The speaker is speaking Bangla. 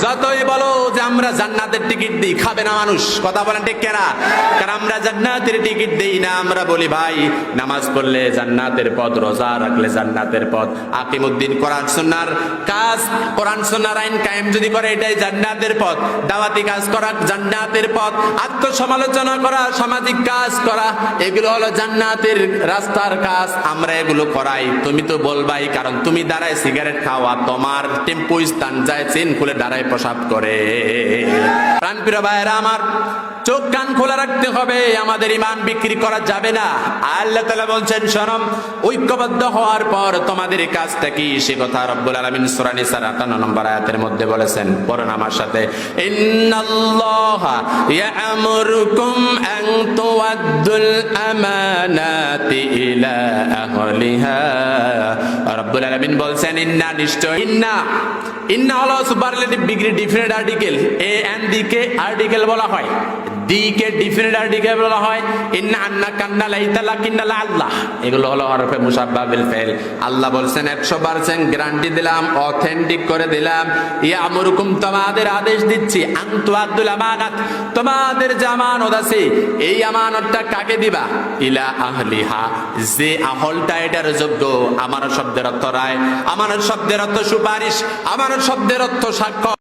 যতই বলো যে আমরা জান্নাতের টিকিট দিই, খাবে না মানুষ। কথা বলেন ঠিক কিনা? কারণ আমরা জান্নাতের টিকিট দেই না। আমরা বলি ভাই নামাজ পড়লে জান্নাতের পথ, রোজা রাখলে জান্নাতের পথ, আকিমুদ্দিন কোরআন সুন্নাহর কাজ, কোরআন সুন্নাহর আইন কায়েম যদি করে এটাই জান্নাতের পথ, দাওয়াতি কাজ করা জান্নাতের পথ, আত্মসমালোচনা করা, সামাজিক কাজ করা, এগুলো হলো জান্নাতের রাস্তার কাজ। আমরা এগুলো করাই, তুমি তো বলবাই, কারণ তুমি দাঁড়ায় সিগারেট খাওয়া, তোমার টেম্পো স্থান যায় চেন খুলে দাঁড়ায় প্রসাব করে। প্রাণপ্রিয় ভাইয়েরা আমার, চোখ কান খোলা রাখতে হবে, আমাদের ইমান বিক্রি করা যাবে না। আল্লাহ তাআলা বলছেন শোনো, ঐক্যবদ্ধ হওয়ার পর তোমাদের কাজটা কি সে কথা রব্বুল আলামিন সূরা নিসার 58 নম্বর আয়াতের মধ্যে বলেছেন। পড়ুন আমার সাথে, ইন্নাল্লাহা ইয়া'মুরুকুম আন তুওয়াদ্দুল আমানাতি ইলা আহলিহা। রব্বুল আলামিন বলছেন ইন্না, নিশ্চয়। ইন্না হলো superlative degree definite article. A and the কে আর্টিকেল বলা হয়, ডি কে ডিফিনিট আর্টিকেল বলা হয়। ইন্না, আন্না, কান্না, লাইতা, লাকিন্না, আল্লাহ, এগুলো হলো হরফে মুশাব্বাহ বিল ফাইল। আল্লাহ বলছেন 100% গ্যারান্টি দিলাম, অথেন্টিক করে দিলাম। ইয়া'মুরুকুম, তোমাদের আদেশ দিচ্ছি, আন তুআদ্দুল আমানাত, তোমাদের যে আমানত আছে এই আমানতটা কাকে দিবা? ইলা আহলিহা, যে আহলটা এটার যোগ্য। আমানত শব্দের অর্থ রায়, আমানত শব্দের অর্থ সুপারিশ, আমানত শব্দের অর্থ সাক্ষ্য।